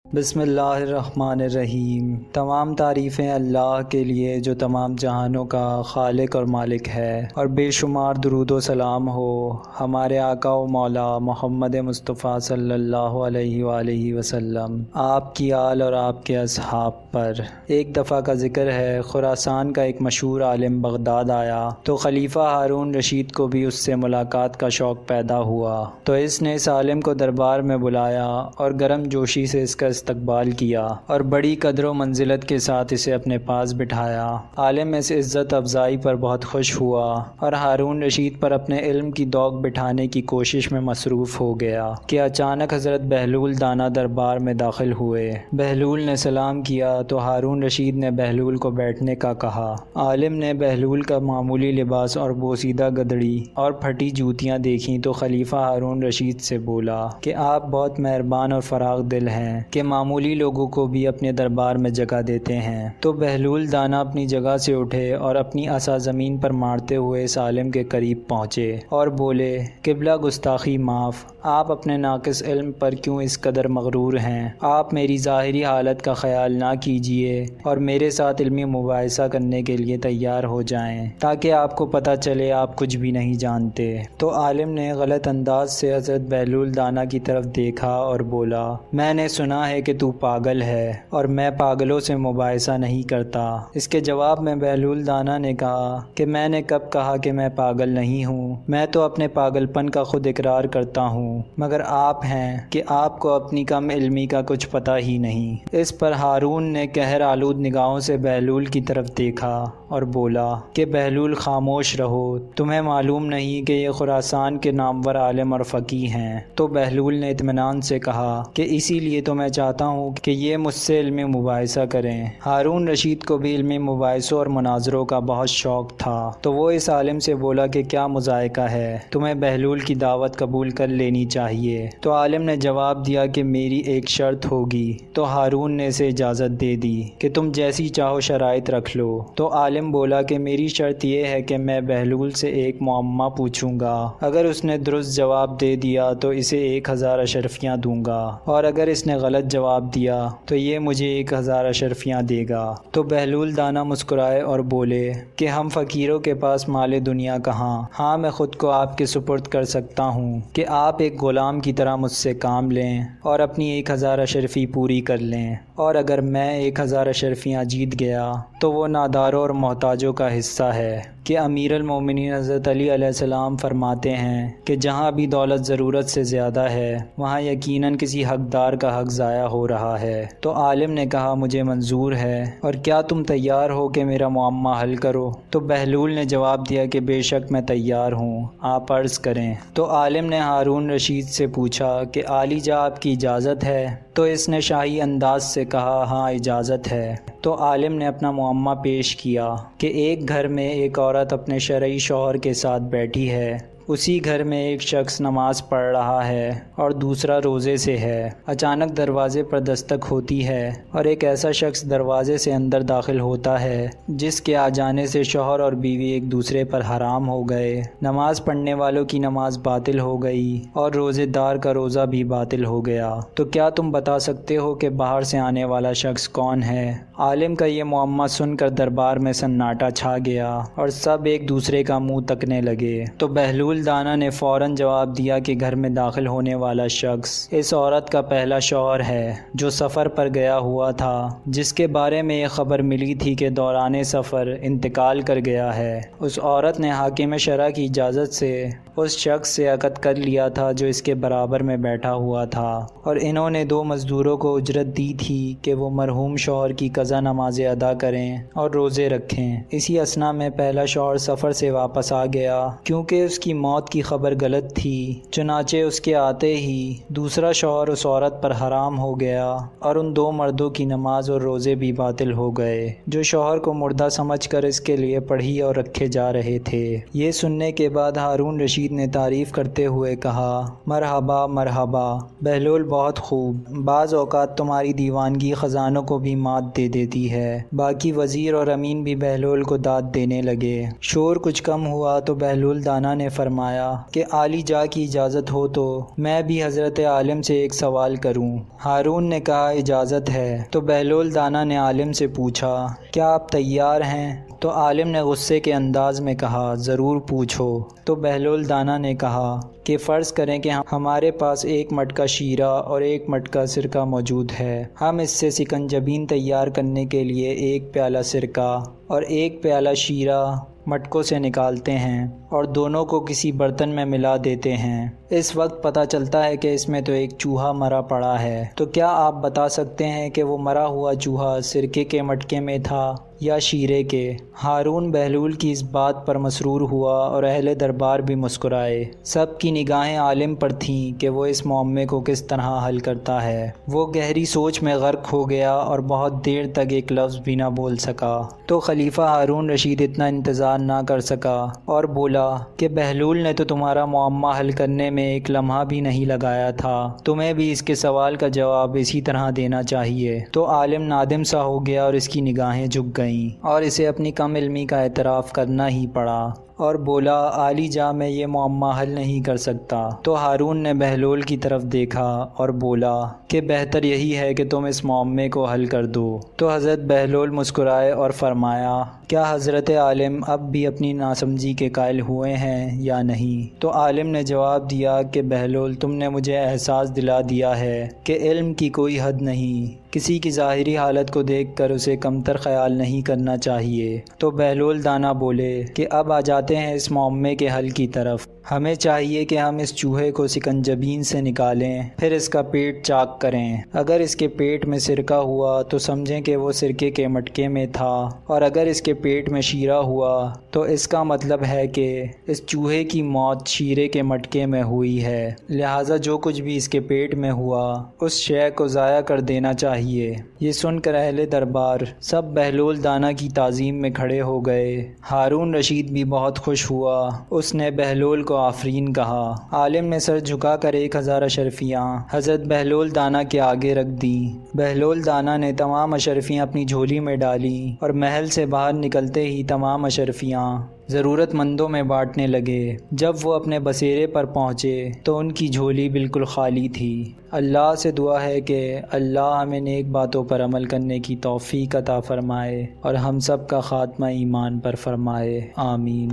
بسم اللہ الرحمن الرحیم۔ تمام تعریفیں اللہ کے لیے جو تمام جہانوں کا خالق اور مالک ہے، اور بے شمار درود و سلام ہو ہمارے آقا و مولا محمد مصطفیٰ صلی اللہ علیہ وآلہ وسلم، آپ کی آل اور آپ کے اصحاب پر۔ ایک دفعہ کا ذکر ہے، خراسان کا ایک مشہور عالم بغداد آیا تو خلیفہ ہارون رشید کو بھی اس سے ملاقات کا شوق پیدا ہوا، تو اس نے اس عالم کو دربار میں بلایا اور گرم جوشی سے اس کا استقبال کیا اور بڑی قدر و منزلت کے ساتھ اسے اپنے پاس بٹھایا۔ عالم اس عزت افزائی پر بہت خوش ہوا اور ہارون رشید پر اپنے علم کی دوق بٹھانے کی کوشش میں مصروف ہو گیا کہ اچانک حضرت بہلول دانا دربار میں داخل ہوئے۔ بہلول نے سلام کیا تو ہارون رشید نے بہلول کو بیٹھنے کا کہا۔ عالم نے بہلول کا معمولی لباس اور بوسیدہ گدڑی اور پھٹی جوتیاں دیکھیں تو خلیفہ ہارون رشید سے بولا کہ آپ بہت مہربان اور فراخ دل ہیں کہ معمولی لوگوں کو بھی اپنے دربار میں جگہ دیتے ہیں۔ تو بہلول دانا اپنی جگہ سے اٹھے اور اپنی عصا زمین پر مارتے ہوئے اس عالم کے قریب پہنچے اور بولے، قبلہ گستاخی معاف، آپ اپنے ناقص علم پر کیوں اس قدر مغرور ہیں؟ آپ میری ظاہری حالت کا خیال نہ کیجیے اور میرے ساتھ علمی مباحثہ کرنے کے لیے تیار ہو جائیں تاکہ آپ کو پتہ چلے آپ کچھ بھی نہیں جانتے۔ تو عالم نے غلط انداز سے حضرت بہلول دانا کی طرف دیکھا اور بولا، میں نے سنا ہے کہ تو پاگل ہے اور میں پاگلوں سے مباحثہ نہیں کرتا۔ اس کے جواب میں بہلول دانا نے کہا کہ میں نے کب کہا کہ میں پاگل نہیں ہوں، میں تو اپنے پاگل پن کا خود اقرار کرتا ہوں، مگر آپ ہیں کہ آپ کو اپنی کم علمی کا کچھ پتہ ہی نہیں۔ اس پر ہارون نے قہر آلود نگاہوں سے بہلول کی طرف دیکھا اور بولا کہ بہلول خاموش رہو، تمہیں معلوم نہیں کہ یہ خراسان کے نامور عالم اور فقیہ ہیں؟ تو بہلول نے اطمینان سے کہا کہ اسی لیے تو میں چاہتا ہوں کہ یہ مجھ سے علمی مباحثہ کریں۔ ہارون رشید کو بھی علمی مباحثوں اور مناظروں کا بہت شوق تھا، تو وہ اس عالم سے بولا کہ کیا مذائقہ ہے، تمہیں بہلول کی دعوت قبول کر لینی چاہیے۔ تو عالم نے جواب دیا کہ میری ایک شرط ہوگی۔ تو ہارون نے اسے اجازت دے دی کہ تم جیسی چاہو شرائط رکھ لو۔ تو عالم بولا کہ میری شرط یہ ہے کہ میں بہلول سے ایک معمہ پوچھوں گا، اگر اس نے درست جواب دے دیا تو اسے 1000 اشرفیاں دوں گا، اور اگر اس نے غلط جواب دیا تو یہ مجھے 1000 اشرفیاں دے گا۔ تو بہلول دانا مسکرائے اور بولے کہ ہم فقیروں کے پاس مال دنیا کہاں، ہاں میں خود کو آپ کے سپرد کر سکتا ہوں کہ آپ ایک غلام کی طرح مجھ سے کام لیں اور اپنی 1000 اشرفی پوری کر لیں، اور اگر میں 1000 اشرفیاں جیت گیا تو وہ ناداروں اور محتاجوں کا حصہ ہے کہ امیر المومنین حضرت علی علیہ السلام فرماتے ہیں کہ جہاں بھی دولت ضرورت سے زیادہ ہے وہاں یقیناً کسی حقدار کا حق ضائع ہو رہا ہے۔ تو عالم نے کہا مجھے منظور ہے، اور کیا تم تیار ہو کہ میرا معمہ حل کرو؟ تو بہلول نے جواب دیا کہ بے شک میں تیار ہوں، آپ عرض کریں۔ تو عالم نے ہارون رشید سے پوچھا کہ عالی جا آپ کی اجازت ہے؟ تو اس نے شاہی انداز سے کہا ہاں اجازت ہے۔ تو عالم نے اپنا معمہ پیش کیا کہ ایک گھر میں ایک عورت اپنے شرعی شوہر کے ساتھ بیٹھی ہے، اسی گھر میں ایک شخص نماز پڑھ رہا ہے اور دوسرا روزے سے ہے۔ اچانک دروازے پر دستک ہوتی ہے اور ایک ایسا شخص دروازے سے اندر داخل ہوتا ہے جس کے آ جانے سے شوہر اور بیوی ایک دوسرے پر حرام ہو گئے، نماز پڑھنے والوں کی نماز باطل ہو گئی اور روزے دار کا روزہ بھی باطل ہو گیا۔ تو کیا تم بتا سکتے ہو کہ باہر سے آنے والا شخص کون ہے؟ عالم کا یہ معمہ سن کر دربار میں سناٹا چھا گیا اور سب ایک دوسرے کا منہ تکنے لگے۔ تو بہلول دانا نے فوراً جواب دیا کہ گھر میں داخل ہونے والا شخص اس عورت کا پہلا شوہر ہے جو سفر پر گیا ہوا تھا، جس کے بارے میں یہ خبر ملی تھی کہ دوران سفر انتقال کر گیا ہے۔ اس عورت نے حاکم شرع کی اجازت سے اس شخص سے عقد کر لیا تھا جو اس کے برابر میں بیٹھا ہوا تھا، اور انہوں نے 2 مزدوروں کو اجرت دی تھی کہ وہ مرحوم شوہر کی قضا نمازیں ادا کریں اور روزے رکھیں۔ اسی اثنا میں پہلا شوہر سفر سے واپس آ گیا، کیونکہ اس کی موت کی خبر غلط تھی، چنانچہ اس کے آتے ہی دوسرا شوہر اس عورت پر حرام ہو گیا اور ان 2 مردوں کی نماز اور روزے بھی باطل ہو گئے جو شوہر کو مردہ سمجھ کر اس کے لیے پڑھی اور رکھے جا رہے تھے۔ یہ سننے کے بعد ہارون رشید نے تعریف کرتے ہوئے کہا، مرحبا مرحبا بہلول، بہت خوب، بعض اوقات تمہاری دیوانگی خزانوں کو بھی مات دے دیتی ہے۔ باقی وزیر اور امین بھی بہلول کو داد دینے لگے۔ شور کچھ کم ہوا تو بہلول دانا نے فرمایا فرمایا کہ عالی جا کی اجازت ہو تو میں بھی حضرت عالم سے ایک سوال کروں۔ ہارون نے کہا اجازت ہے۔ تو بہلول دانا نے عالم سے پوچھا کیا آپ تیار ہیں؟ تو عالم نے غصے کے انداز میں کہا ضرور پوچھو۔ تو بہلول دانا نے کہا کہ فرض کریں کہ ہمارے پاس ایک مٹکا شیرہ اور ایک مٹکا سرکہ موجود ہے۔ ہم اس سے سکنجبین تیار کرنے کے لیے ایک پیالہ سرکہ اور ایک پیالہ شیرہ مٹکوں سے نکالتے ہیں اور دونوں کو کسی برتن میں ملا دیتے ہیں۔ اس وقت پتہ چلتا ہے کہ اس میں تو ایک چوہا مرا پڑا ہے۔ تو کیا آپ بتا سکتے ہیں کہ وہ مرا ہوا چوہا سرکے کے مٹکے میں تھا یا شیرے کے؟ ہارون بہلول کی اس بات پر مسرور ہوا اور اہل دربار بھی مسکرائے۔ سب کی نگاہیں عالم پر تھیں کہ وہ اس معمے کو کس طرح حل کرتا ہے۔ وہ گہری سوچ میں غرق ہو گیا اور بہت دیر تک ایک لفظ بھی نہ بول سکا۔ تو خلیفہ ہارون رشید اتنا انتظار نہ کر سکا اور بولا کہ بہلول نے تو تمہارا معمہ حل کرنے میں ایک لمحہ بھی نہیں لگایا تھا، تمہیں بھی اس کے سوال کا جواب اسی طرح دینا چاہیے۔ تو عالم نادم سا ہو گیا اور اس کی نگاہیں جھک گئیں اور اسے اپنی کم علمی کا اعتراف کرنا ہی پڑا اور بولا عالی جا میں یہ معمہ حل نہیں کر سکتا۔ تو ہارون نے بہلول کی طرف دیکھا اور بولا کہ بہتر یہی ہے کہ تم اس معمے کو حل کر دو۔ تو حضرت بہلول مسکرائے اور فرمایا کیا حضرت عالم اب بھی اپنی ناسمجھی کے قائل ہوئے ہیں یا نہیں؟ تو عالم نے جواب دیا کہ بہلول تم نے مجھے احساس دلا دیا ہے کہ علم کی کوئی حد نہیں، کسی کی ظاہری حالت کو دیکھ کر اسے کمتر خیال نہیں کرنا چاہیے۔ تو بہلول دانا بولے کہ اب آ جاتے ہیں اس معمے کے حل کی طرف۔ ہمیں چاہیے کہ ہم اس چوہے کو سکنجبین سے نکالیں، پھر اس کا پیٹ چاک کریں۔ اگر اس کے پیٹ میں سرکہ ہوا تو سمجھیں کہ وہ سرکے کے مٹکے میں تھا، اور اگر اس کے پیٹ میں شیرہ ہوا تو اس کا مطلب ہے کہ اس چوہے کی موت شیرے کے مٹکے میں ہوئی ہے، لہٰذا جو کچھ بھی اس کے پیٹ میں ہوا اس شے کو ضائع کر دینا چاہیے۔ یہ سن کر اہل دربار سب بہلول دانا کی تعظیم میں کھڑے ہو گئے۔ ہارون رشید بھی بہت خوش ہوا، اس نے بہلول کو آفرین کہا۔ عالم نے سر جھکا کر 1000 اشرفیاں حضرت بہلول دانا کے آگے رکھ دیں۔ بہلول دانا نے تمام اشرفیاں اپنی جھولی میں ڈالیں اور محل سے باہر نکلتے ہی تمام اشرفیاں ضرورت مندوں میں بانٹنے لگے۔ جب وہ اپنے بسیرے پر پہنچے تو ان کی جھولی بالکل خالی تھی۔ اللہ سے دعا ہے کہ اللہ ہمیں نیک باتوں پر عمل کرنے کی توفیق عطا فرمائے اور ہم سب کا خاتمہ ایمان پر فرمائے، آمین۔